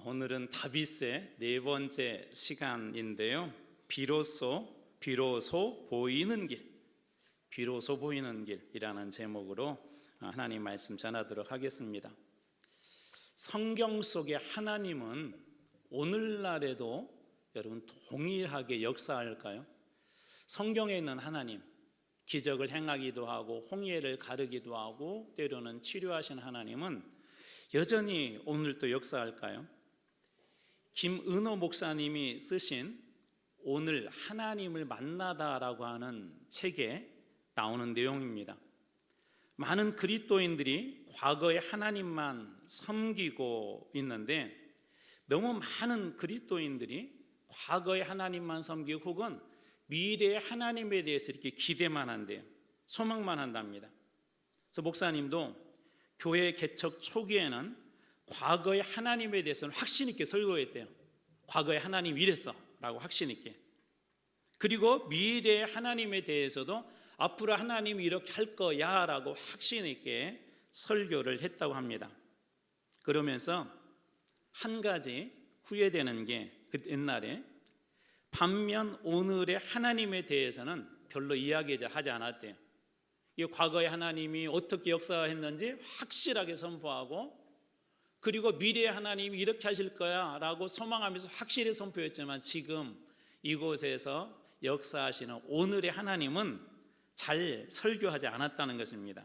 오늘은 다빗의 네 번째 시간인데요. 비로소 보이는 길, 비로소 보이는 길이라는 제목으로 하나님 말씀 전하도록 하겠습니다. 성경 속의 하나님은 오늘날에도 여러분 동일하게 역사할까요? 성경에 있는 하나님, 기적을 행하기도 하고 홍해를 가르기도 하고 때로는 치료하신 하나님은 여전히 오늘도 역사할까요? 김은호 목사님이 쓰신 오늘 하나님을 만나다라고 하는 책에 나오는 내용입니다. 많은 그리스도인들이 과거의 하나님만 섬기고 있는데 너무 많은 그리스도인들이 과거의 하나님만 섬기고 혹은 미래의 하나님에 대해서 이렇게 기대만 한대요. 소망만 한답니다. 그래서 목사님도 교회 개척 초기에는 과거의 하나님에 대해서는 확신 있게 설교했대요. 과거의 하나님 이랬어 라고 확신 있게. 그리고 미래의 하나님에 대해서도 앞으로 하나님이 이렇게 할 거야 라고 확신 있게 설교를 했다고 합니다. 그러면서 한 가지 후회되는 게 옛날에 반면 오늘의 하나님에 대해서는 별로 이야기하지 않았대요. 이 과거의 하나님이 어떻게 역사했는지 확실하게 선포하고 그리고 미래의 하나님이 이렇게 하실 거야 라고 소망하면서 확실히 선포했지만 지금 이곳에서 역사하시는 오늘의 하나님은 잘 설교하지 않았다는 것입니다.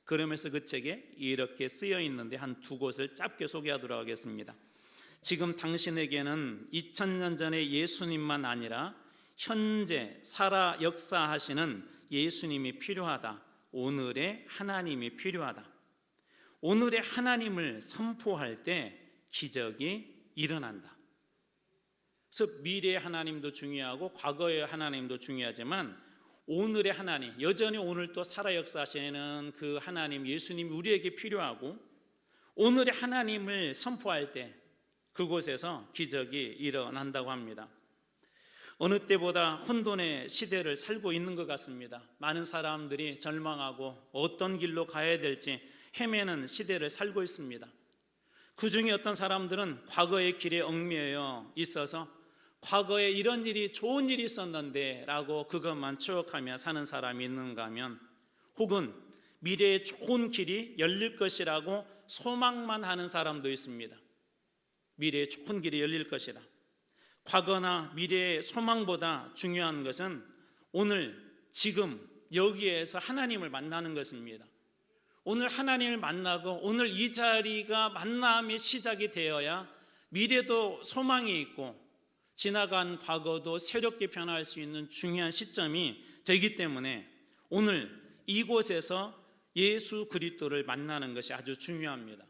그러면서 그 책에 이렇게 쓰여 있는데 한 두 곳을 짧게 소개하도록 하겠습니다. 지금 당신에게는 2000년 전의 예수님만 아니라 현재 살아 역사하시는 예수님이 필요하다. 오늘의 하나님이 필요하다. 오늘의 하나님을 선포할 때 기적이 일어난다. 그래서 미래의 하나님도 중요하고 과거의 하나님도 중요하지만 오늘의 하나님, 여전히 오늘 또 살아 역사하시는 그 하나님 예수님이 우리에게 필요하고 오늘의 하나님을 선포할 때 그곳에서 기적이 일어난다고 합니다. 어느 때보다 혼돈의 시대를 살고 있는 것 같습니다. 많은 사람들이 절망하고 어떤 길로 가야 될지 헤매는 시대를 살고 있습니다. 그 중에 어떤 사람들은 과거의 길에 얽매여 있어서 과거에 이런 일이 좋은 일이 있었는데 라고 그것만 추억하며 사는 사람이 있는가 하면 혹은 미래에 좋은 길이 열릴 것이라고 소망만 하는 사람도 있습니다. 미래에 좋은 길이 열릴 것이다. 과거나 미래의 소망보다 중요한 것은 오늘 지금 여기에서 하나님을 만나는 것입니다. 오늘 하나님을 만나고 오늘 이 자리가 만남의 시작이 되어야 미래도 소망이 있고 지나간 과거도 새롭게 변화할 수 있는 중요한 시점이 되기 때문에 오늘 이곳에서 예수 그리스도를 만나는 것이 아주 중요합니다.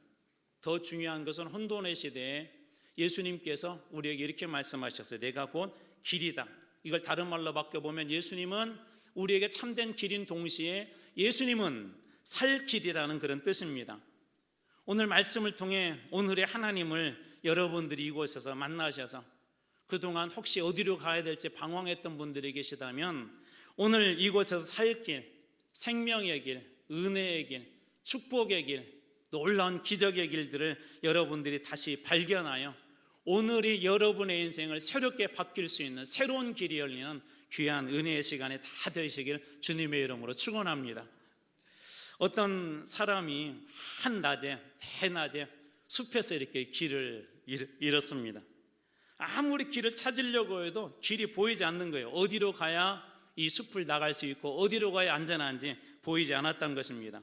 더 중요한 것은 혼돈의 시대에 예수님께서 우리에게 이렇게 말씀하셨어요. 내가 곧 길이다. 이걸 다른 말로 바꿔보면 예수님은 우리에게 참된 길인 동시에 예수님은 살 길이라는 그런 뜻입니다. 오늘 말씀을 통해 오늘의 하나님을 여러분들이 이곳에서 만나셔서 그동안 혹시 어디로 가야 될지 방황했던 분들이 계시다면 오늘 이곳에서 살 길, 생명의 길, 은혜의 길, 축복의 길, 놀라운 기적의 길들을 여러분들이 다시 발견하여 오늘이 여러분의 인생을 새롭게 바뀔 수 있는 새로운 길이 열리는 귀한 은혜의 시간이 다 되시길 주님의 이름으로 축원합니다. 어떤 사람이 한낮에 대낮에 숲에서 이렇게 길을 잃었습니다. 아무리 길을 찾으려고 해도 길이 보이지 않는 거예요. 어디로 가야 이 숲을 나갈 수 있고 어디로 가야 안전한지 보이지 않았던 것입니다.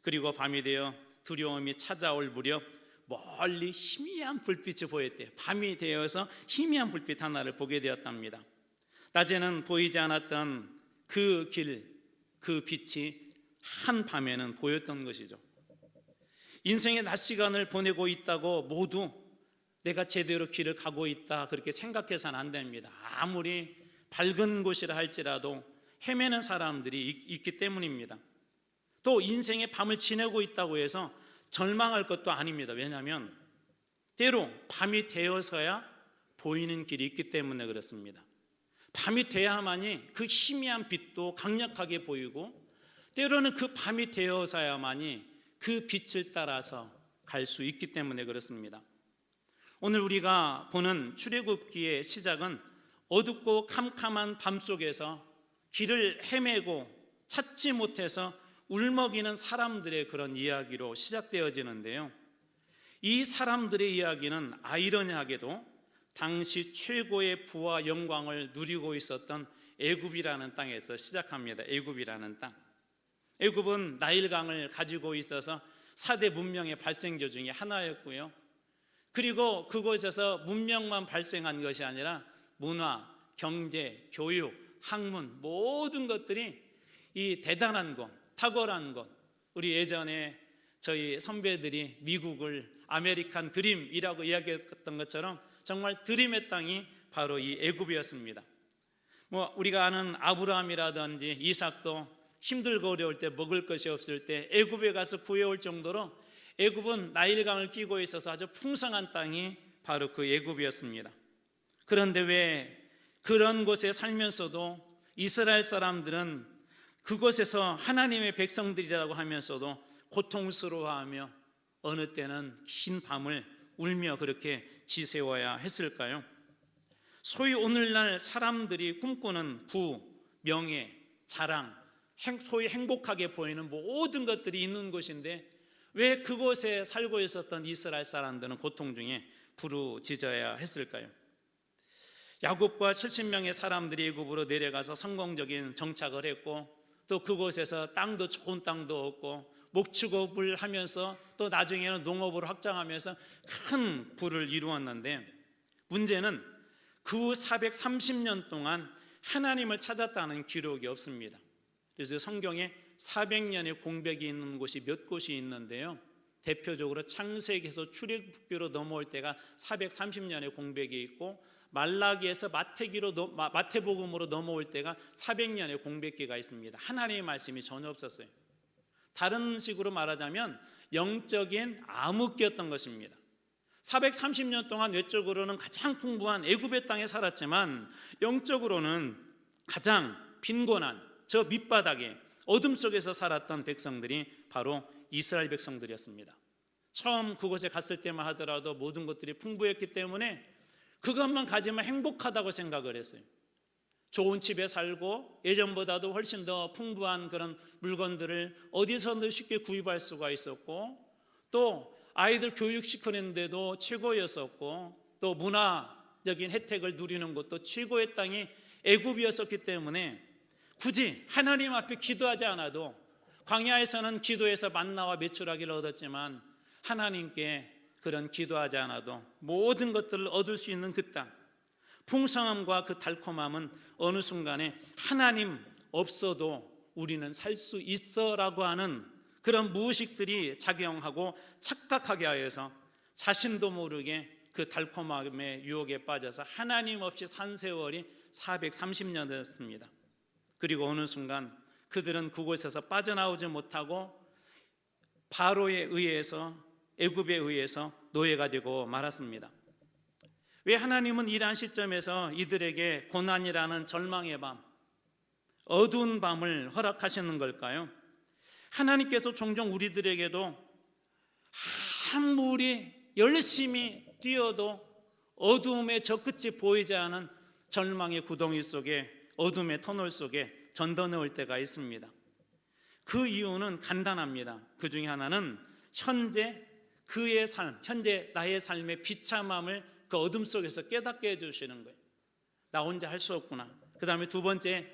그리고 밤이 되어 두려움이 찾아올 무렵 멀리 희미한 불빛이 보였대요. 밤이 되어서 희미한 불빛 하나를 보게 되었답니다. 낮에는 보이지 않았던 그 길, 그 빛이 한밤에는 보였던 것이죠. 인생의 낮 시간을 보내고 있다고 모두 내가 제대로 길을 가고 있다 그렇게 생각해서는 안 됩니다. 아무리 밝은 곳이라 할지라도 헤매는 사람들이 있기 때문입니다. 또 인생의 밤을 지내고 있다고 해서 절망할 것도 아닙니다. 왜냐하면 때로 밤이 되어서야 보이는 길이 있기 때문에 그렇습니다. 밤이 돼야만이 그 희미한 빛도 강력하게 보이고 때로는 그 밤이 되어서야만이 그 빛을 따라서 갈 수 있기 때문에 그렇습니다. 오늘 우리가 보는 출애굽기의 시작은 어둡고 캄캄한 밤속에서 길을 헤매고 찾지 못해서 울먹이는 사람들의 그런 이야기로 시작되어지는데요. 이 사람들의 이야기는 아이러니하게도 당시 최고의 부와 영광을 누리고 있었던 애굽이라는 땅에서 시작합니다. 애굽이라는 땅. 애굽은 나일강을 가지고 있어서 4대 문명의 발생지 중에 하나였고요. 그리고 그곳에서 문명만 발생한 것이 아니라 문화, 경제, 교육, 학문 모든 것들이 이 대단한 곳, 탁월한 곳, 우리 예전에 저희 선배들이 미국을 아메리칸 드림이라고 이야기했던 것처럼 정말 드림의 땅이 바로 이 애굽이었습니다. 우리가 아는 아브라함이라든지 이삭도 힘들고 어려울 때 먹을 것이 없을 때 애굽에 가서 구해올 정도로 애굽은 나일강을 끼고 있어서 아주 풍성한 땅이 바로 그 애굽이었습니다. 그런데 왜 그런 곳에 살면서도 이스라엘 사람들은 그곳에서 하나님의 백성들이라고 하면서도 고통스러워하며 어느 때는 긴 밤을 울며 그렇게 지새워야 했을까요? 소위 오늘날 사람들이 꿈꾸는 부, 명예, 자랑, 소위 행복하게 보이는 모든 것들이 있는 곳인데 왜 그곳에 살고 있었던 이스라엘 사람들은 고통 중에 부르짖어야 했을까요? 야곱과 70명의 사람들이 애굽으로 내려가서 성공적인 정착을 했고 또 그곳에서 땅도 좋은 땅도 얻고 목축업을 하면서 또 나중에는 농업으로 확장하면서 큰 부를 이루었는데 문제는 그 후 430년 동안 하나님을 찾았다는 기록이 없습니다. 그래서 성경에 400년의 공백이 있는 곳이 몇 곳이 있는데요. 대표적으로 창세기에서 출애굽기로 넘어올 때가 430년의 공백이 있고 말라기에서 마태복음으로 넘어올 때가 400년의 공백기가 있습니다. 하나님의 말씀이 전혀 없었어요. 다른 식으로 말하자면 영적인 암흑기였던 것입니다. 430년 동안 외적으로는 가장 풍부한 애굽의 땅에 살았지만 영적으로는 가장 빈곤한 저 밑바닥에 어둠 속에서 살았던 백성들이 바로 이스라엘 백성들이었습니다. 처음 그곳에 갔을 때만 하더라도 모든 것들이 풍부했기 때문에 그것만 가지면 행복하다고 생각을 했어요. 좋은 집에 살고 예전보다도 훨씬 더 풍부한 그런 물건들을 어디서든 쉽게 구입할 수가 있었고 또 아이들 교육시키는데도 최고였었고 또 문화적인 혜택을 누리는 것도 최고의 땅이 애굽이었었기 때문에 굳이 하나님 앞에 기도하지 않아도 광야에서는 기도해서 만나와 메추라기를 얻었지만 하나님께 그런 기도하지 않아도 모든 것들을 얻을 수 있는 그 땅, 풍성함과 그 달콤함은 어느 순간에 하나님 없어도 우리는 살 수 있어라고 하는 그런 무의식들이 작용하고 착각하게 하여서 자신도 모르게 그 달콤함의 유혹에 빠져서 하나님 없이 산 세월이 430년 됐습니다. 그리고 어느 순간 그들은 그곳에서 빠져나오지 못하고 바로에 의해서 애굽에 의해서 노예가 되고 말았습니다. 왜 하나님은 이러한 시점에서 이들에게 고난이라는 절망의 밤, 어두운 밤을 허락하시는 걸까요? 하나님께서 종종 우리들에게도 아무리 열심히 뛰어도 어두움의 저 끝이 보이지 않은 절망의 구덩이 속에 어둠의 터널 속에 전도 넣을 때가 있습니다. 그 이유는 간단합니다. 그 중에 하나는 현재 그의 삶, 현재 나의 삶의 비참함을 그 어둠 속에서 깨닫게 해주시는 거예요. 나 혼자 할 수 없구나. 그 다음에 두 번째,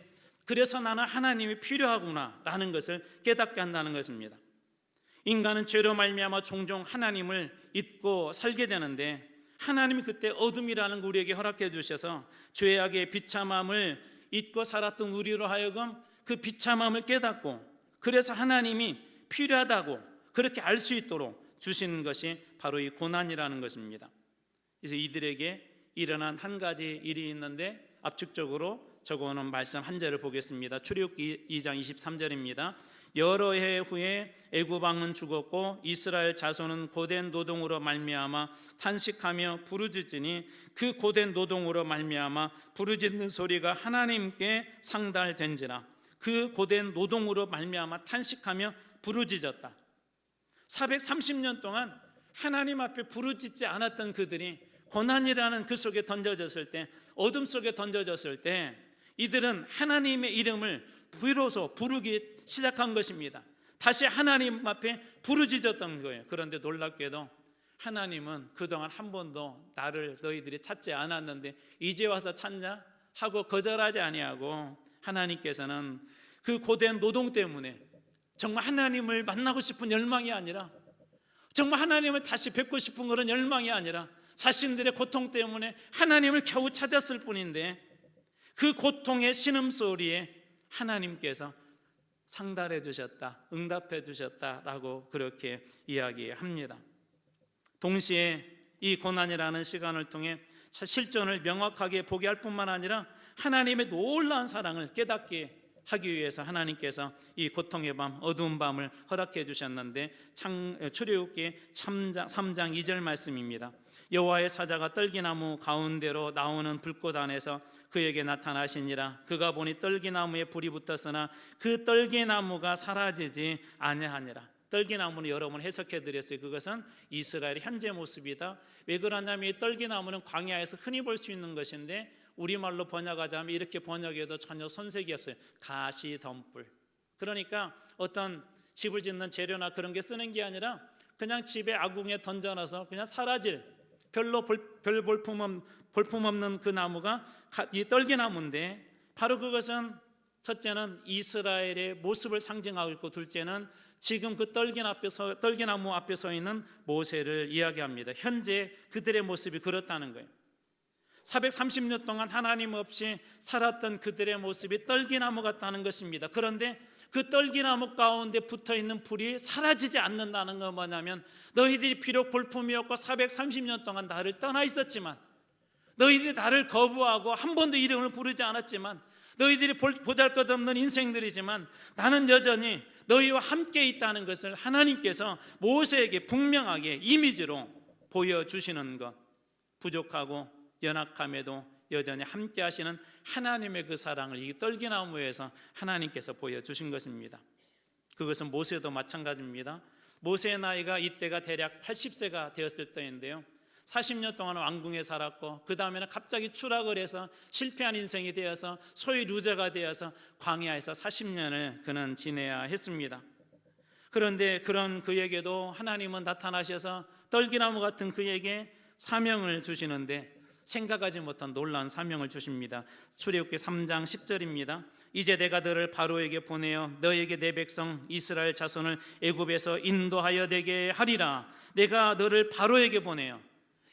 그래서 나는 하나님이 필요하구나 라는 것을 깨닫게 한다는 것입니다. 인간은 죄로 말미암아 종종 하나님을 잊고 살게 되는데 하나님이 그때 어둠이라는 거 우리에게 허락해 주셔서 죄악의 비참함을 잊고 살았던 우리로 하여금 그 비참함을 깨닫고 그래서 하나님이 필요하다고 그렇게 알 수 있도록 주시는 것이 바로 이 고난이라는 것입니다. 그래서 이들에게 일어난 한 가지 일이 있는데 압축적으로 적어놓은 말씀 한 절을 보겠습니다. 출애굽기 2장 23절입니다. 여러 해 후에 애굽 왕은 죽었고 이스라엘 자손은 고된 노동으로 말미암아 탄식하며 부르짖으니 그 고된 노동으로 말미암아 부르짖는 소리가 하나님께 상달된지라. 그 고된 노동으로 말미암아 탄식하며 부르짖었다. 430년 동안 하나님 앞에 부르짖지 않았던 그들이 고난이라는 그 속에 던져졌을 때, 어둠 속에 던져졌을 때 이들은 하나님의 이름을 비로소 부르기 시작한 것입니다. 다시 하나님 앞에 부르짖었던 거예요. 그런데 놀랍게도 하나님은 그동안 한 번도 나를 너희들이 찾지 않았는데 이제 와서 찾냐 하고 거절하지 아니하고, 하나님께서는 그 고된 노동 때문에 정말 하나님을 만나고 싶은 열망이 아니라, 정말 하나님을 다시 뵙고 싶은 그런 열망이 아니라 자신들의 고통 때문에 하나님을 겨우 찾았을 뿐인데, 그 고통의 신음소리에 하나님께서 상달해 주셨다, 응답해 주셨다라고 그렇게 이야기합니다. 동시에 이 고난이라는 시간을 통해 실존을 명확하게 보게 할 뿐만 아니라 하나님의 놀라운 사랑을 깨닫게 하기 위해서 하나님께서 이 고통의 밤, 어두운 밤을 허락해 주셨는데, 출애굽기 3장 2절 말씀입니다. 여호와의 사자가 떨기나무 가운데로 나오는 불꽃 안에서 그에게 나타나시니라. 그가 보니 떨기나무에 불이 붙었으나 그 떨기나무가 사라지지 아니하니라. 떨기나무는 여러 번 해석해 드렸어요. 그것은 이스라엘의 현재 모습이다. 왜 그러냐면 이 떨기나무는 광야에서 흔히 볼 수 있는 것인데, 우리말로 번역하자면 이렇게 번역해도 전혀 손색이 없어요. 가시덤불. 그러니까 어떤 집을 짓는 재료나 그런 게 쓰는 게 아니라 그냥 집에 아궁이에 던져놔서 그냥 사라질, 별로 별 볼품 없는 그 나무가 이 떨기나무인데, 바로 그것은 첫째는 이스라엘의 모습을 상징하고 있고, 둘째는 지금 그 떨기나무 앞에 서 있는 모세를 이야기합니다. 현재 그들의 모습이 그렇다는 거예요. 430년 동안 하나님 없이 살았던 그들의 모습이 떨기나무 같다는 것입니다. 그런데 그 떨기나무 가운데 붙어있는 불이 사라지지 않는다는 건 뭐냐면, 너희들이 비록 볼품이 없고 430년 동안 나를 떠나 있었지만, 너희들이 나를 거부하고 한 번도 이름을 부르지 않았지만, 너희들이 보잘것없는 인생들이지만 나는 여전히 너희와 함께 있다는 것을 하나님께서 모세에게 분명하게 이미지로 보여주시는 것, 부족하고 연약함에도 여전히 함께 하시는 하나님의 그 사랑을 이 떨기나무에서 하나님께서 보여주신 것입니다. 그것은 모세도 마찬가지입니다. 모세의 나이가 이때가 대략 80세가 되었을 때인데요, 40년 동안 왕궁에 살았고, 그 다음에는 갑자기 추락을 해서 실패한 인생이 되어서 소위 루저가 되어서 광야에서 40년을 그는 지내야 했습니다. 그런데 그런 그에게도 하나님은 나타나셔서 떨기나무 같은 그에게 사명을 주시는데, 생각하지 못한 놀라운 사명을 주십니다. 출애굽기 3장 10절입니다. 이제 내가 너를 바로에게 보내어 너에게 내 백성 이스라엘 자손을 애굽에서 인도하여 되게 하리라. 내가 너를 바로에게 보내어.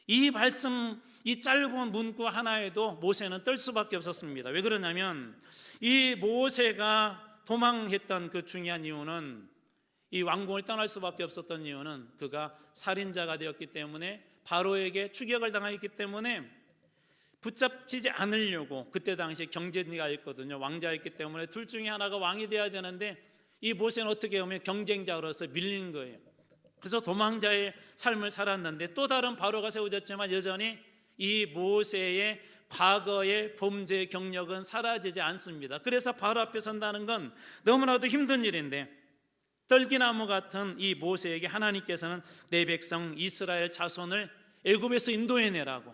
이 말씀, 이 짧은 문구 하나에도 모세는 떨 수밖에 없었습니다. 왜 그러냐면 이 모세가 도망했던 그 중요한 이유는, 이 왕궁을 떠날 수밖에 없었던 이유는 그가 살인자가 되었기 때문에, 바로에게 추격을 당했기 때문에 붙잡히지 않으려고, 그때 당시에 경쟁자가 있거든요. 왕자였기 때문에 둘 중에 하나가 왕이 되어야 되는데, 이 모세는 어떻게 보면 경쟁자로서 밀린 거예요. 그래서 도망자의 삶을 살았는데, 또 다른 바로가 세워졌지만 여전히 이 모세의 과거의 범죄의 경력은 사라지지 않습니다. 그래서 바로 앞에 선다는 건 너무나도 힘든 일인데, 떨기나무 같은 이 모세에게 하나님께서는 내 백성 이스라엘 자손을 애굽에서 인도해내라고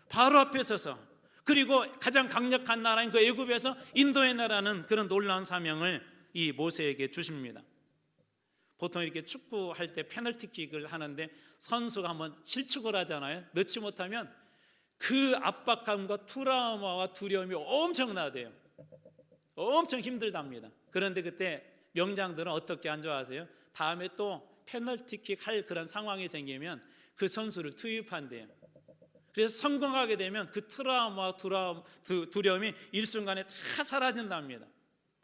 바로 앞에 서서, 그리고 가장 강력한 나라인 그 애굽에서 인도해내라는 그런 놀라운 사명을 이 모세에게 주십니다. 보통 이렇게 축구할 때 페널티킥을 하는데 선수가 한번 실축을 하잖아요. 넣지 못하면 그 압박감과 트라우마와 두려움이 엄청나대요. 엄청 힘들답니다. 그런데 그때 명장들은 어떻게 안 좋아하세요? 다음에 또 페널티킥 할 그런 상황이 생기면 그 선수를 투입한대요. 그래서 성공하게 되면 그 트라우마와 두려움이 일순간에 다 사라진답니다.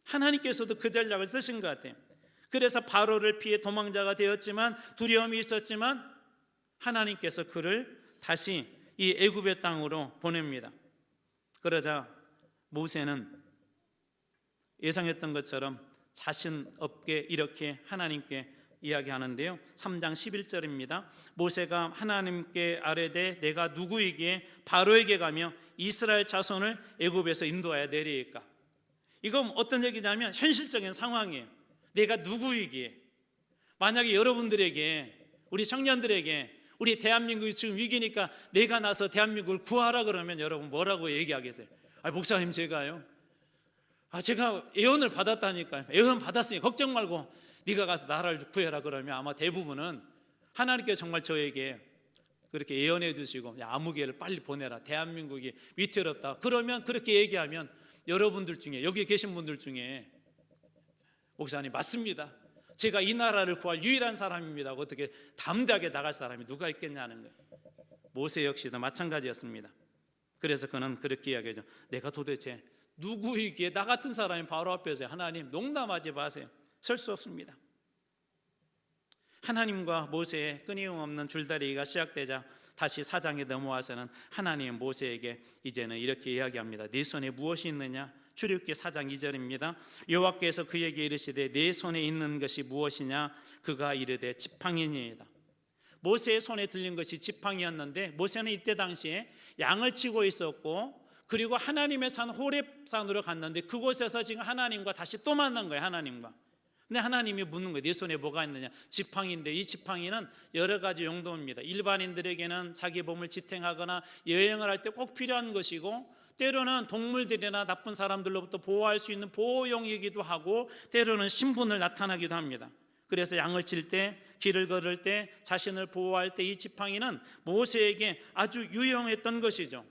하나님께서도 그 전략을 쓰신 것 같아요. 그래서 바로를 피해 도망자가 되었지만, 두려움이 있었지만 하나님께서 그를 다시 이 애굽의 땅으로 보냅니다. 그러자 모세는 예상했던 것처럼 자신 없게 이렇게 하나님께 이야기하는데요, 3장 11절입니다. 모세가 하나님께 아뢰되 내가 누구이기에 바로에게 가며 이스라엘 자손을 애굽에서 인도하여 내리일까? 이건 어떤 얘기냐면 현실적인 상황이에요. 내가 누구이기에, 만약에 여러분들에게, 우리 청년들에게 우리 대한민국이 지금 위기니까 내가 나서 대한민국을 구하라 그러면 여러분 뭐라고 얘기하겠어요? 목사님 제가요? 제가 예언을 받았다니까요. 예언 받았으니 걱정 말고 네가 가서 나라를 구해라 그러면 아마 대부분은 하나님께서 정말 저에게 그렇게 예언해 주시고 아무개를 빨리 보내라, 대한민국이 위태롭다 그러면, 그렇게 얘기하면 여러분들 중에, 여기 계신 분들 중에 목사님 맞습니다, 제가 이 나라를 구할 유일한 사람입니다 하고 어떻게 담대하게 나갈 사람이 누가 있겠냐는 거예요. 모세 역시도 마찬가지였습니다. 그래서 그는 그렇게 이야기하죠. 내가 도대체 누구이기에 나 같은 사람이 바로 앞에서, 하나님 농담하지 마세요, 설 수 없습니다. 하나님과 모세의 끊임없는 줄다리기가 시작되자 다시 4장에 넘어와서는 하나님 모세에게 이제는 이렇게 이야기합니다. 네 손에 무엇이 있느냐? 출애굽기 4장 2절입니다. 여호와께서 그에게 이르시되 네 손에 있는 것이 무엇이냐? 그가 이르되 지팡이니이다. 모세의 손에 들린 것이 지팡이였는데, 모세는 이때 당시에 양을 치고 있었고, 그리고 하나님의 산 호렙산으로 갔는데 그곳에서 지금 하나님과 다시 또 만난 거예요. 하나님과. 근데 하나님이 묻는 거예요. 네 손에 뭐가 있느냐? 지팡이인데, 이 지팡이는 여러 가지 용도입니다. 일반인들에게는 자기 몸을 지탱하거나 여행을 할 때 꼭 필요한 것이고, 때로는 동물들이나 나쁜 사람들로부터 보호할 수 있는 보호용이기도 하고, 때로는 신분을 나타나기도 합니다. 그래서 양을 칠 때, 길을 걸을 때, 자신을 보호할 때 이 지팡이는 모세에게 아주 유용했던 것이죠.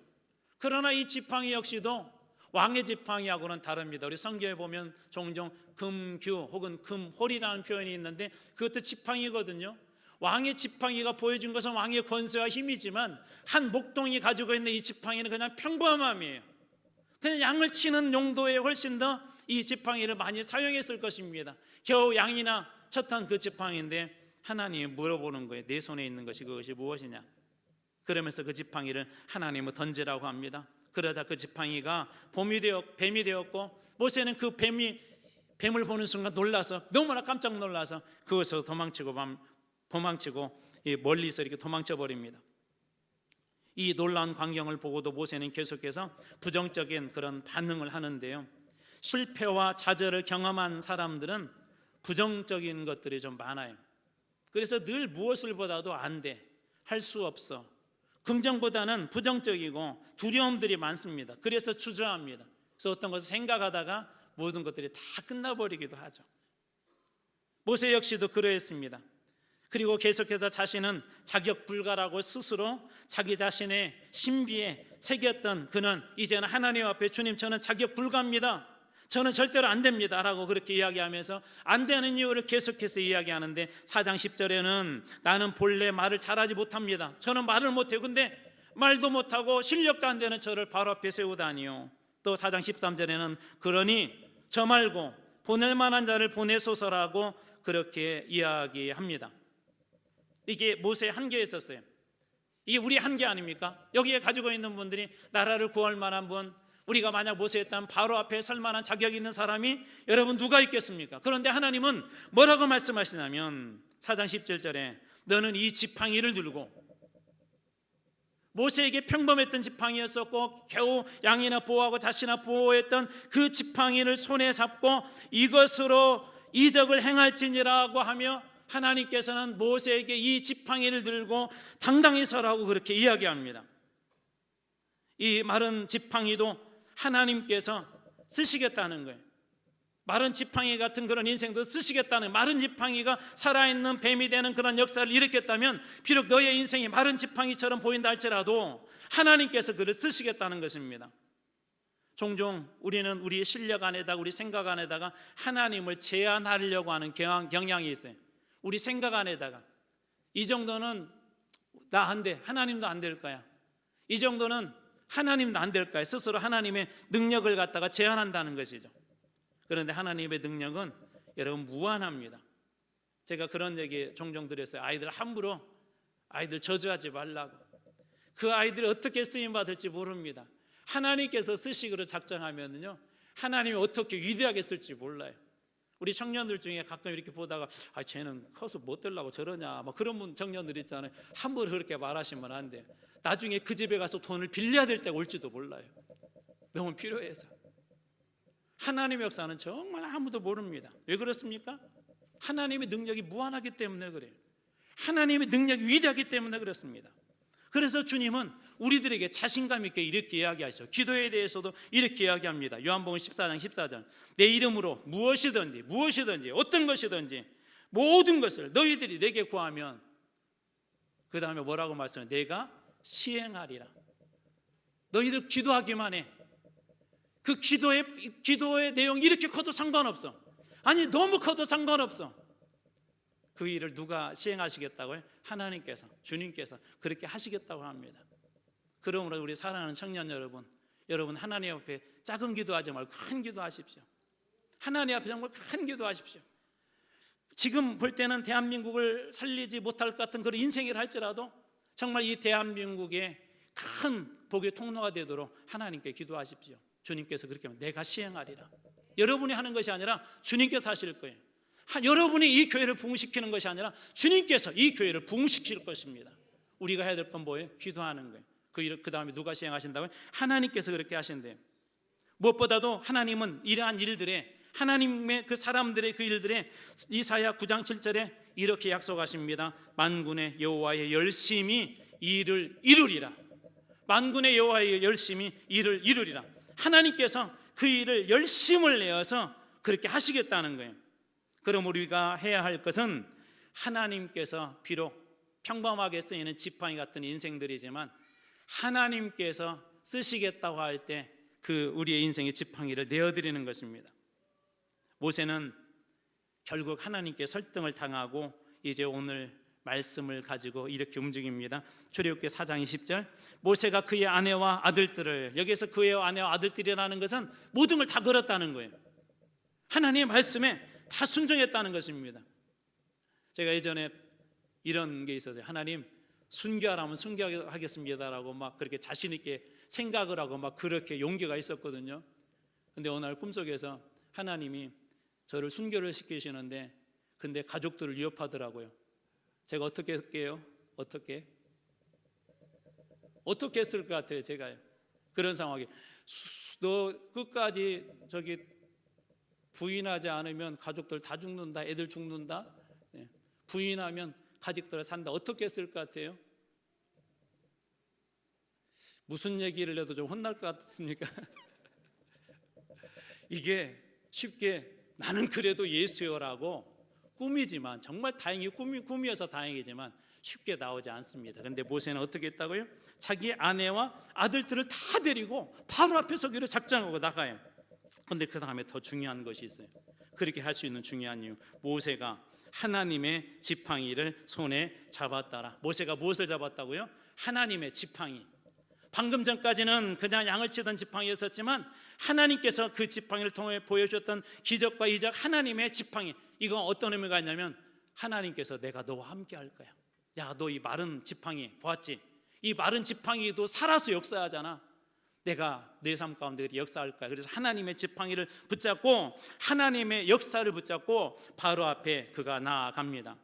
그러나 이 지팡이 역시도 왕의 지팡이하고는 다릅니다. 우리 성경에 보면 종종 금규 혹은 금홀이라는 표현이 있는데, 그것도 지팡이거든요. 왕의 지팡이가 보여준 것은 왕의 권세와 힘이지만, 한 목동이 가지고 있는 이 지팡이는 그냥 평범함이에요. 그냥 양을 치는 용도에 훨씬 더 이 지팡이를 많이 사용했을 것입니다. 겨우 양이나 쳤던 그 지팡이인데 하나님이 물어보는 거예요. 내 손에 있는 것이 그것이 무엇이냐? 그러면서 그 지팡이를 하나님은 던지라고 합니다. 그러자 그 지팡이가 뱀이 되었고, 모세는 그 뱀을 보는 순간 놀라서, 너무나 깜짝 놀라서 그것에서 도망치고 멀리서 이렇게 도망쳐 버립니다. 이 놀라운 광경을 보고도 모세는 계속해서 부정적인 그런 반응을 하는데요. 실패와 좌절을 경험한 사람들은 부정적인 것들이 좀 많아요. 그래서 늘 무엇을 보다도 안 돼, 할 수 없어, 긍정보다는 부정적이고 두려움들이 많습니다. 그래서 주저합니다. 그래서 어떤 것을 생각하다가 모든 것들이 다 끝나버리기도 하죠. 모세 역시도 그러했습니다. 그리고 계속해서 자신은 자격 불가라고 스스로 자기 자신의 신비에 새겼던 그는 이제는 하나님 앞에, 주님 저는 자격 불가입니다, 저는 절대로 안 됩니다 라고 그렇게 이야기하면서 안 되는 이유를 계속해서 이야기하는데, 4장 10절에는 나는 본래 말을 잘하지 못합니다, 저는 말을 못해요. 근데 말도 못하고 실력도 안 되는 저를 바로 앞에 세우다니요. 또 4장 13절에는 그러니 저 말고 보낼 만한 자를 보내소서라고 그렇게 이야기합니다. 이게 모세의 한계였었어요. 이게 우리 한계 아닙니까? 여기에 가지고 있는 분들이 나라를 구할 만한 분, 우리가 만약 모세였다면 바로 앞에 설 만한 자격이 있는 사람이 여러분 누가 있겠습니까? 그런데 하나님은 뭐라고 말씀하시냐면 4장 17절에 너는 이 지팡이를 들고, 모세에게 평범했던 지팡이였었고 겨우 양이나 보호하고 자신이나 보호했던 그 지팡이를 손에 잡고 이것으로 이적을 행할지니라고 하며, 하나님께서는 모세에게 이 지팡이를 들고 당당히 서라고 그렇게 이야기합니다. 이 마른 지팡이도 하나님께서 쓰시겠다는 거예요. 마른 지팡이 같은 그런 인생도 쓰시겠다는, 마른 지팡이가 살아있는 뱀이 되는 그런 역사를 일으켰다면, 비록 너의 인생이 마른 지팡이처럼 보인다 할지라도 하나님께서 그를 쓰시겠다는 것입니다. 종종 우리는 우리의 실력 안에다가, 우리 생각 안에다가 하나님을 제한하려고 하는 경향이 있어요. 우리 생각 안에다가 이 정도는 나 안 돼, 하나님도 안 될 거야, 이 정도는 하나님도 안 될 거야, 스스로 하나님의 능력을 갖다가 제한한다는 것이죠. 그런데 하나님의 능력은 여러분 무한합니다. 제가 그런 얘기 종종 드렸어요. 아이들 함부로 아이들 저주하지 말라고. 그 아이들이 어떻게 쓰임 받을지 모릅니다. 하나님께서 쓰시기로 작정하면요, 하나님이 어떻게 위대하게 쓸지 몰라요. 우리 청년들 중에 가끔 이렇게 보다가 쟤는 커서 못 되려고 저러냐, 그런 청년들 있잖아요. 함부로 그렇게 말하시면 안 돼요. 나중에 그 집에 가서 돈을 빌려야 될 때가 올지도 몰라요. 너무 필요해서. 하나님의 역사는 정말 아무도 모릅니다. 왜 그렇습니까? 하나님의 능력이 무한하기 때문에 그래요. 하나님의 능력이 위대하기 때문에 그렇습니다. 그래서 주님은 우리들에게 자신감 있게 이렇게 이야기하시죠. 기도에 대해서도 이렇게 이야기합니다. 요한복음 14장 14절, 내 이름으로 무엇이든지 어떤 것이든지 모든 것을 너희들이 내게 구하면, 그 다음에 뭐라고 말씀해요? 내가 시행하리라. 너희들 기도하기만 해. 그 기도의 내용이 이렇게 커도 상관없어. 아니 너무 커도 상관없어. 그 일을 누가 시행하시겠다고요? 하나님께서, 주님께서 그렇게 하시겠다고 합니다. 그러므로 우리 사랑하는 청년 여러분 하나님 앞에 작은 기도하지 말고 큰 기도하십시오. 하나님 앞에 정말 큰 기도하십시오. 지금 볼 때는 대한민국을 살리지 못할 것 같은 그런 인생을 할지라도 정말 이 대한민국의 큰 복의 통로가 되도록 하나님께 기도하십시오. 주님께서 그렇게 하면 내가 시행하리라. 여러분이 하는 것이 아니라 주님께서 하실 거예요. 여러분이 이 교회를 부흥시키는 것이 아니라 주님께서 이 교회를 부흥시킬 것입니다. 우리가 해야 될 건 뭐예요? 기도하는 거예요. 그 다음에 누가 시행하신다고요? 하나님께서 그렇게 하신대요. 무엇보다도 하나님은 이러한 일들에, 하나님의 그 사람들의 그 일들에 이사야 9장 7절에 이렇게 약속하십니다. 만군의 여호와의 열심히 일을 이루리라. 만군의 여호와의 열심히 일을 이루리라. 하나님께서 그 일을 열심을 내어서 그렇게 하시겠다는 거예요. 그럼 우리가 해야 할 것은, 하나님께서 비록 평범하게 쓰이는 지팡이 같은 인생들이지만 하나님께서 쓰시겠다고 할 때 그 우리의 인생의 지팡이를 내어드리는 것입니다. 모세는 결국 하나님께 설득을 당하고 이제 오늘 말씀을 가지고 이렇게 움직입니다. 출애굽기 4장 20절, 모세가 그의 아내와 아들들을, 여기서 그의 아내와 아들들이라는 것은 모든 걸 다 걸었다는 거예요. 하나님의 말씀에 다 순종했다는 것입니다. 제가 예전에 이런 게 있었어요. 하나님 순교하라면 순교하겠습니다라고 막 그렇게 자신 있게 생각을 하고 막 그렇게 용기가 있었거든요. 근데 어느 날 꿈속에서 하나님이 저를 순교를 시키시는데, 근데 가족들을 위협하더라고요. 제가 어떻게 할게요? 어떻게 했을 것 같아요? 제가요. 그런 상황에 너 끝까지 저기 부인하지 않으면 가족들 다 죽는다, 애들 죽는다, 부인하면 가족들 산다. 어떻게 했을 것 같아요? 무슨 얘기를 해도 좀 혼날 것 같습니까? 이게 쉽게 나는 그래도 예수여라고 꿈이지만, 정말 다행히 꿈이어서 다행이지만 쉽게 나오지 않습니다. 그런데 모세는 어떻게 했다고요? 자기 아내와 아들들을 다 데리고 바로 앞에 서기로 작정하고 나가요. 그런데 그 다음에 더 중요한 것이 있어요. 그렇게 할 수 있는 중요한 이유, 모세가 하나님의 지팡이를 손에 잡았더라. 모세가 무엇을 잡았다고요? 하나님의 지팡이. 방금 전까지는 그냥 양을 치던 지팡이였었지만 하나님께서 그 지팡이를 통해 보여주셨던 기적과 이적, 하나님의 지팡이. 이건 어떤 의미가 있냐면, 하나님께서 내가 너와 함께 할 거야. 야, 너 이 마른 지팡이 보았지? 이 마른 지팡이도 살아서 역사하잖아. 내가 내 삶 가운데 역사할 거야. 그래서 하나님의 지팡이를 붙잡고, 하나님의 역사를 붙잡고 바로 앞에 그가 나아갑니다.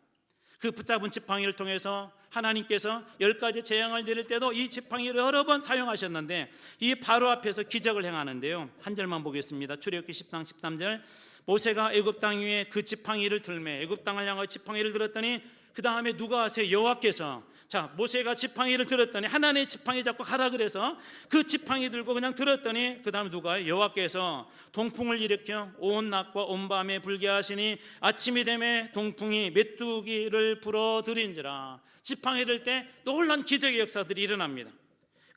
그 붙잡은 지팡이를 통해서 하나님께서 10가지 재앙을 내릴 때도 이 지팡이를 여러 번 사용하셨는데, 이 바로 앞에서 기적을 행하는데요. 한 절만 보겠습니다. 출애굽기 10장 13절, 모세가 애굽 땅 위에 그 지팡이를 들매 애굽 땅을 향하여 지팡이를 들었더니, 그 다음에 누가 하세요? 여호와께서. 자, 모세가 지팡이를 들었더니, 하나님의 지팡이 잡고 가라 그래서 그 지팡이 들고 그냥 들었더니, 그 다음에 누가? 여호와께서 동풍을 일으켜 온 낮과 온 밤에 불게 하시니 아침이 되매 동풍이 메뚜기를 불어들인지라. 지팡이를 들 때 놀란 기적의 역사들이 일어납니다.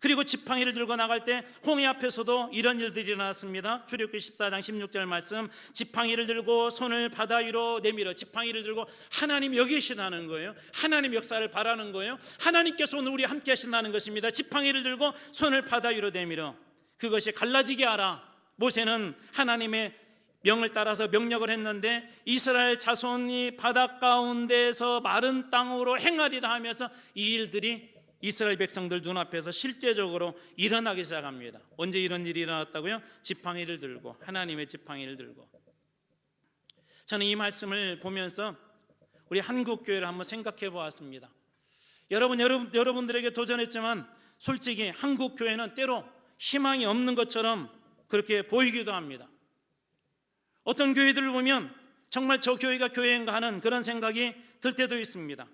그리고 지팡이를 들고 나갈 때 홍해 앞에서도 이런 일들이 일어났습니다. 출애굽기 14장 16절 말씀, 지팡이를 들고 손을 바다 위로 내밀어. 지팡이를 들고 하나님 여기 계시다는 거예요. 하나님 역사를 바라는 거예요. 하나님께서 오늘 우리 함께 하신다는 것입니다. 지팡이를 들고 손을 바다 위로 내밀어 그것이 갈라지게 하라. 모세는 하나님의 명을 따라서 명령을 했는데, 이스라엘 자손이 바다 가운데서 마른 땅으로 행하리라 하면서 이 일들이 이스라엘 백성들 눈앞에서 실제적으로 일어나기 시작합니다. 언제 이런 일이 일어났다고요? 지팡이를 들고, 하나님의 지팡이를 들고. 저는 이 말씀을 보면서 우리 한국교회를 한번 생각해 보았습니다. 여러분들에게 도전했지만 솔직히 한국교회는 때로 희망이 없는 것처럼 그렇게 보이기도 합니다. 어떤 교회들을 보면 정말 저 교회가 교회인가 하는 그런 생각이 들 때도 있습니다.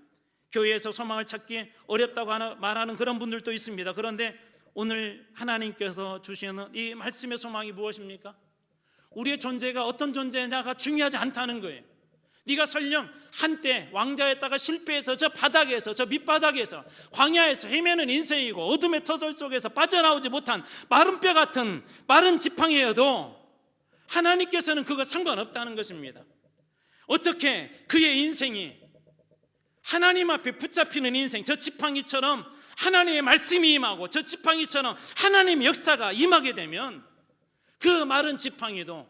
교회에서 소망을 찾기 어렵다고 말하는 그런 분들도 있습니다. 그런데 오늘 하나님께서 주시는 이 말씀의 소망이 무엇입니까? 우리의 존재가 어떤 존재냐가 중요하지 않다는 거예요. 네가 설령 한때 왕자였다가 실패해서 저 바닥에서, 저 밑바닥에서, 광야에서 헤매는 인생이고 어둠의 터널 속에서 빠져나오지 못한 마른 뼈 같은 마른 지팡이여도 하나님께서는 그거 상관없다는 것입니다. 어떻게 그의 인생이 하나님 앞에 붙잡히는 인생, 저 지팡이처럼 하나님의 말씀이 임하고 저 지팡이처럼 하나님의 역사가 임하게 되면 그 마른 지팡이도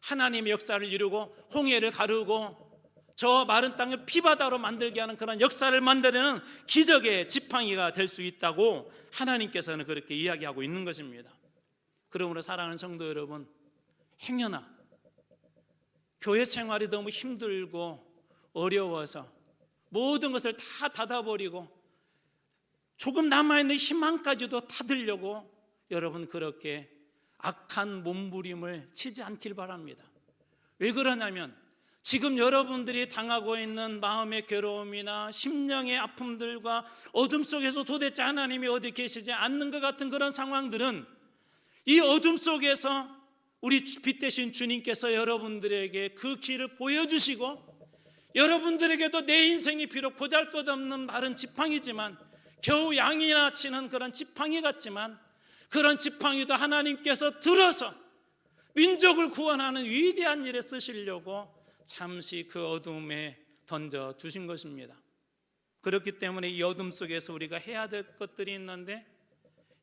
하나님의 역사를 이루고 홍해를 가르고 저 마른 땅을 피바다로 만들게 하는 그런 역사를 만들어내는 기적의 지팡이가 될 수 있다고 하나님께서는 그렇게 이야기하고 있는 것입니다. 그러므로 사랑하는 성도 여러분, 행여나 교회 생활이 너무 힘들고 어려워서 모든 것을 다 닫아버리고 조금 남아있는 희망까지도 닫으려고 여러분 그렇게 악한 몸부림을 치지 않길 바랍니다. 왜 그러냐면 지금 여러분들이 당하고 있는 마음의 괴로움이나 심령의 아픔들과 어둠 속에서 도대체 하나님이 어디 계시지 않는 것 같은 그런 상황들은 이 어둠 속에서 우리 빛 대신 주님께서 여러분들에게 그 길을 보여주시고 여러분들에게도 내 인생이 비록 보잘것없는 마른 지팡이지만 겨우 양이나 치는 그런 지팡이 같지만 그런 지팡이도 하나님께서 들어서 민족을 구원하는 위대한 일에 쓰시려고 잠시 그 어둠에 던져주신 것입니다. 그렇기 때문에 이 어둠 속에서 우리가 해야 될 것들이 있는데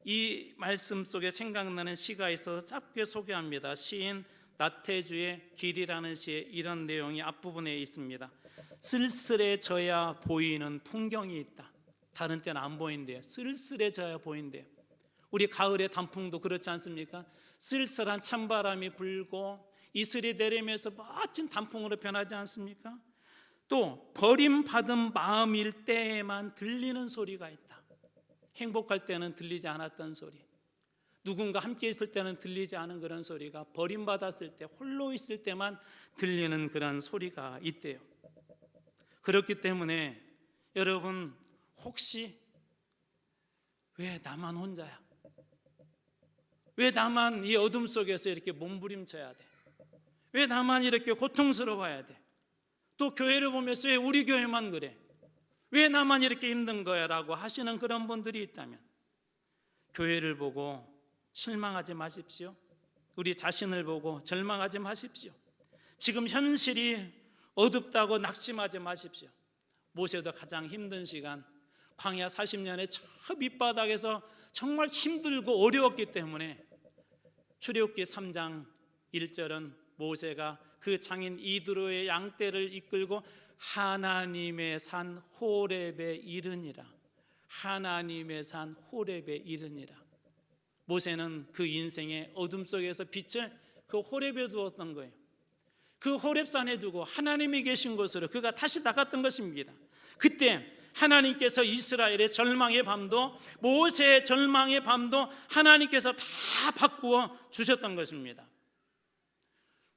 이 말씀 속에 생각나는 시가 있어서 짧게 소개합니다. 시인 나태주의 길이라는 시에 이런 내용이 앞부분에 있습니다. 쓸쓸해져야 보이는 풍경이 있다. 다른 때는 안 보인대요. 쓸쓸해져야 보인대요. 우리 가을의 단풍도 그렇지 않습니까? 쓸쓸한 찬바람이 불고 이슬이 내리면서 멋진 단풍으로 변하지 않습니까? 또 버림받은 마음일 때에만 들리는 소리가 있다. 행복할 때는 들리지 않았던 소리, 누군가 함께 있을 때는 들리지 않은 그런 소리가 버림받았을 때, 홀로 있을 때만 들리는 그런 소리가 있대요. 그렇기 때문에 여러분 혹시 왜 나만 혼자야? 왜 나만 이 어둠 속에서 이렇게 몸부림쳐야 돼? 왜 나만 이렇게 고통스러워야 돼? 또 교회를 보면서 왜 우리 교회만 그래? 왜 나만 이렇게 힘든 거야? 라고 하시는 그런 분들이 있다면 교회를 보고 실망하지 마십시오. 우리 자신을 보고 절망하지 마십시오. 지금 현실이 어둡다고 낙심하지 마십시오. 모세도 가장 힘든 시간, 광야 40년의 저 밑바닥에서 정말 힘들고 어려웠기 때문에 출애굽기 3장 1절은 모세가 그 장인 이드로의 양떼를 이끌고 하나님의 산 호렙에 이르니라. 하나님의 산 호렙에 이르니라. 모세는 그 인생의 어둠 속에서 빛을 그 호렙에 두었던 거예요. 그 호렙산에 두고 하나님이 계신 곳으로 그가 다시 나갔던 것입니다. 그때 하나님께서 이스라엘의 절망의 밤도 모세의 절망의 밤도 하나님께서 다 바꾸어 주셨던 것입니다.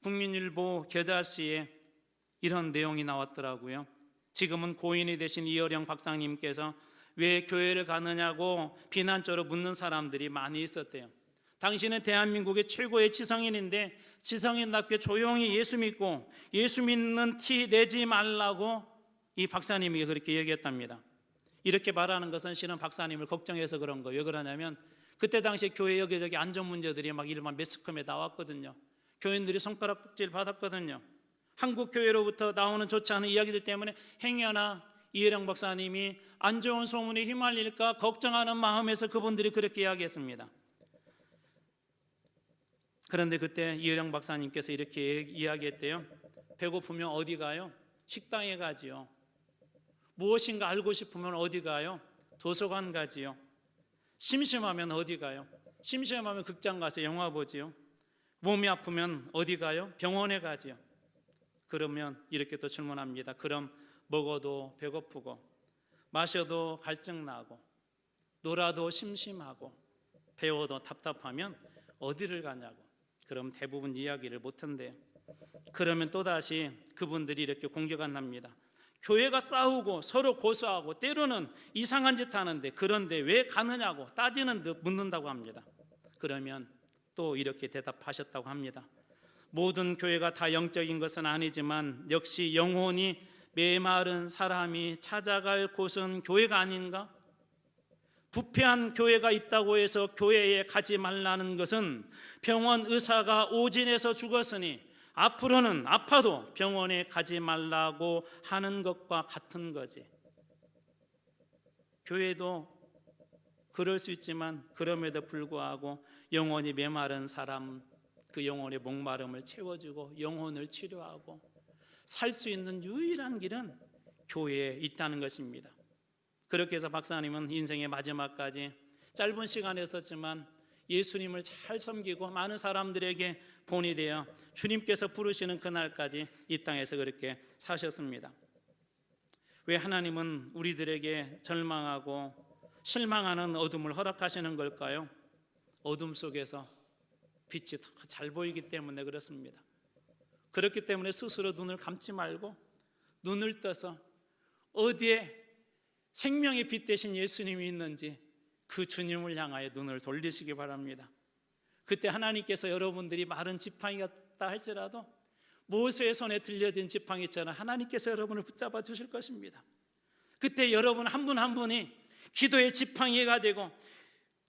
국민일보 겨자씨에 이런 내용이 나왔더라고요. 지금은 고인이 되신 이어령 박사님께서 왜 교회를 가느냐고 비난조로 묻는 사람들이 많이 있었대요. 당신은 대한민국의 최고의 지성인인데 지성인답게 조용히 예수 믿고 예수 믿는 티 내지 말라고 이 박사님이 그렇게 얘기했답니다. 이렇게 말하는 것은 실은 박사님을 걱정해서 그런 거예요. 왜 그러냐면 그때 당시에 교회 여기저기 안전 문제들이 막 일반 매스컴에 나왔거든요. 교인들이 손가락질 받았거든요. 한국 교회로부터 나오는 좋지 않은 이야기들 때문에 행여나 이혜령 박사님이 안 좋은 소문에 휘말릴까 걱정하는 마음에서 그분들이 그렇게 이야기했습니다. 그런데 그때 이혜령 박사님께서 이렇게 이야기했대요. 배고프면 어디 가요? 식당에 가지요. 무엇인가 알고 싶으면 어디 가요? 도서관 가지요. 심심하면 어디 가요? 심심하면 극장 가서 영화 보지요. 몸이 아프면 어디 가요? 병원에 가지요. 그러면 이렇게 또 질문합니다. 그럼 먹어도 배고프고 마셔도 갈증나고 놀아도 심심하고 배워도 답답하면 어디를 가냐고. 그럼 대부분 이야기를 못한대요. 그러면 또다시 그분들이 이렇게 공격을 합니다. 교회가 싸우고 서로 고소하고 때로는 이상한 짓 하는데 그런데 왜 가느냐고 묻는다고 합니다. 그러면 또 이렇게 대답하셨다고 합니다. 모든 교회가 다 영적인 것은 아니지만 역시 영혼이 메마른 사람이 찾아갈 곳은 교회가 아닌가? 부패한 교회가 있다고 해서 교회에 가지 말라는 것은 병원 의사가 오진해서 죽었으니 앞으로는 아파도 병원에 가지 말라고 하는 것과 같은 거지. 교회도 그럴 수 있지만 그럼에도 불구하고 영혼이 메마른 사람, 그 영혼의 목마름을 채워주고 영혼을 치료하고 살 수 있는 유일한 길은 교회에 있다는 것입니다. 그렇게 해서 박사님은 인생의 마지막까지 짧은 시간에 썼지만 예수님을 잘 섬기고 많은 사람들에게 본이 되어 주님께서 부르시는 그날까지 이 땅에서 그렇게 사셨습니다. 왜 하나님은 우리들에게 절망하고 실망하는 어둠을 허락하시는 걸까요? 어둠 속에서 빛이 더 잘 보이기 때문에 그렇습니다. 그렇기 때문에 스스로 눈을 감지 말고 눈을 떠서 어디에 생명의 빛 대신 예수님이 있는지 그 주님을 향하여 눈을 돌리시기 바랍니다. 그때 하나님께서 여러분들이 마른 지팡이 같다 할지라도 모세의 손에 들려진 지팡이처럼 하나님께서 여러분을 붙잡아 주실 것입니다. 그때 여러분 한 분 한 분이 기도의 지팡이가 되고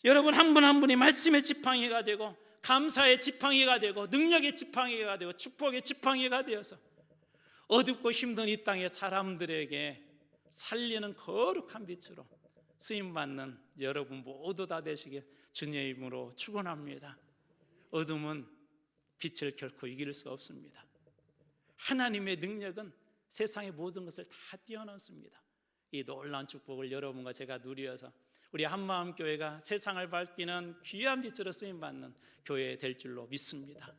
여러분 한 분 한 분이 말씀의 지팡이가 되고 감사의 지팡이가 되고 능력의 지팡이가 되고 축복의 지팡이가 되어서 어둡고 힘든 이 땅의 사람들에게 살리는 거룩한 빛으로 쓰임받는 여러분 모두 다 되시길 주님의 이름으로 축원합니다. 어둠은 빛을 결코 이길 수 없습니다. 하나님의 능력은 세상의 모든 것을 다 뛰어넘습니다. 이 놀라운 축복을 여러분과 제가 누리어서 우리 한마음교회가 세상을 밝히는 귀한 빛으로 쓰임받는 교회 될 줄로 믿습니다.